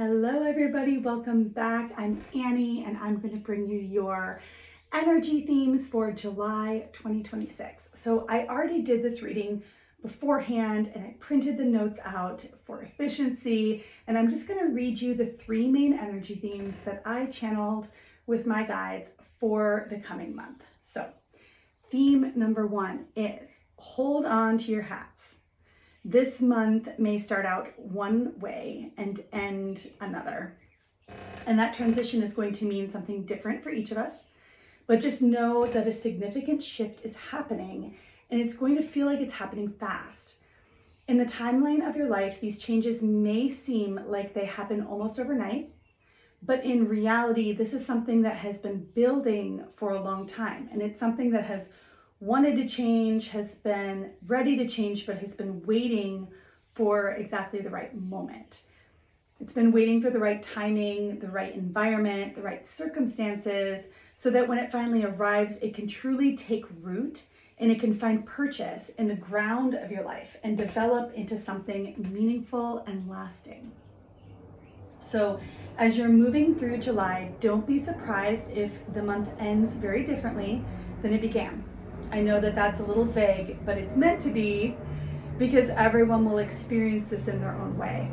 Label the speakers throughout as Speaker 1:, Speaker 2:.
Speaker 1: Hello everybody, welcome back. I'm Annie and I'm going to bring you your energy themes for July 2026. So I already did this reading beforehand and I printed the notes out for efficiency, and I'm just going to read you the three main energy themes that I channeled with my guides for the coming month. So theme number one is hold on to your hats. This month may start out one way and end another. And that transition is going to mean something different for each of us. But just know that a significant shift is happening, and it's going to feel like it's happening fast. In the timeline of your life, these changes may seem like they happen almost overnight, but in reality, this is something that has been building for a long time. And it's something that has wanted to change, has been ready to change, but has been waiting for exactly the right moment. It's been waiting for the right timing, the right environment, the right circumstances, so that when it finally arrives, it can truly take root and it can find purchase in the ground of your life and develop into something meaningful and lasting. So as you're moving through July, don't be surprised if the month ends very differently than it began. I know that that's a little vague, but it's meant to be, because everyone will experience this in their own way.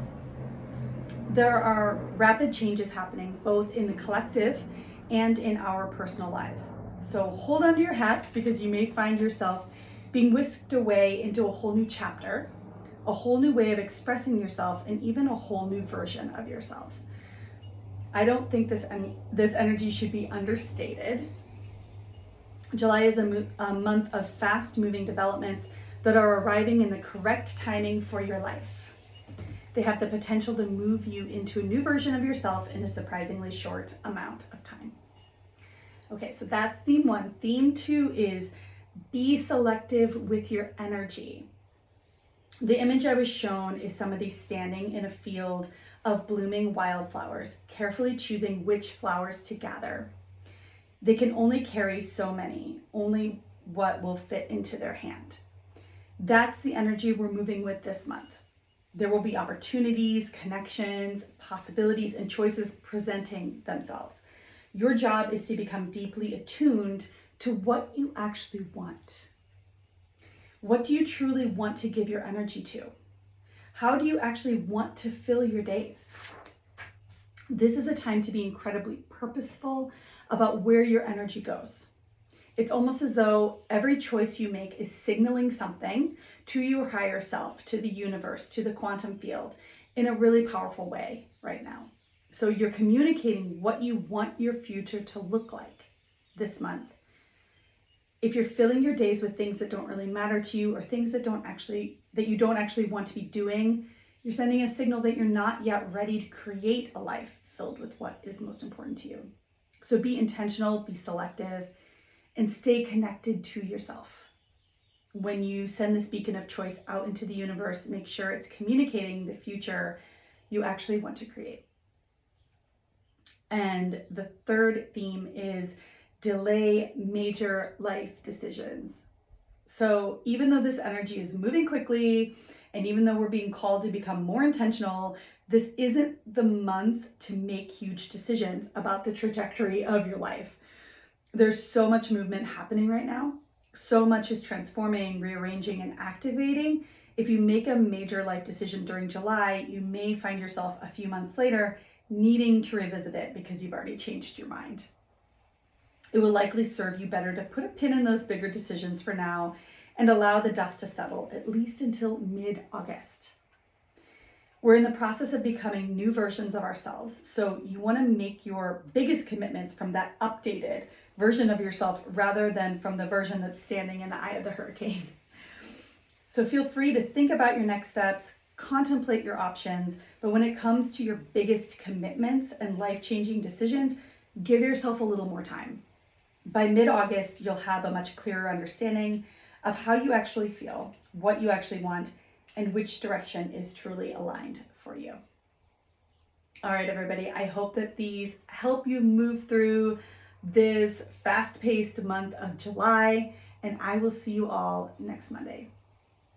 Speaker 1: There are rapid changes happening both in the collective and in our personal lives. So hold on to your hats, because you may find yourself being whisked away into a whole new chapter, a whole new way of expressing yourself, and even a whole new version of yourself. I don't think this energy should be understated. July is a month of fast-moving developments that are arriving in the correct timing for your life. They have the potential to move you into a new version of yourself in a surprisingly short amount of time. Okay, so that's theme one. Theme two is be selective with your energy. The image I was shown is somebody standing in a field of blooming wildflowers, carefully choosing which flowers to gather. They can only carry so many, only what will fit into their hand. That's the energy we're moving with this month. There will be opportunities, connections, possibilities, and choices presenting themselves. Your job is to become deeply attuned to what you actually want. What do you truly want to give your energy to? How do you actually want to fill your days? This is a time to be incredibly purposeful about where your energy goes. It's almost as though every choice you make is signaling something to your higher self, to the universe, to the quantum field in a really powerful way right now. So you're communicating what you want your future to look like this month. If you're filling your days with things that don't really matter to you, or things that you don't actually want to be doing, you're sending a signal that you're not yet ready to create a life filled with what is most important to you. So be intentional, be selective, and stay connected to yourself. When you send this beacon of choice out into the universe, make sure it's communicating the future you actually want to create. And the third theme is delay major life decisions. So even though this energy is moving quickly, and even though we're being called to become more intentional, this isn't the month to make huge decisions about the trajectory of your life. There's so much movement happening right now. So much is transforming, rearranging, and activating. If you make a major life decision during July, you may find yourself a few months later needing to revisit it because you've already changed your mind. It will likely serve you better to put a pin in those bigger decisions for now and allow the dust to settle, at least until mid-August. We're in the process of becoming new versions of ourselves, so you want to make your biggest commitments from that updated version of yourself rather than from the version that's standing in the eye of the hurricane. So feel free to think about your next steps, contemplate your options, but when it comes to your biggest commitments and life-changing decisions, give yourself a little more time. By mid-August, you'll have a much clearer understanding of how you actually feel, what you actually want, and which direction is truly aligned for you. All right, everybody, I hope that these help you move through this fast-paced month of July, and I will see you all next Monday.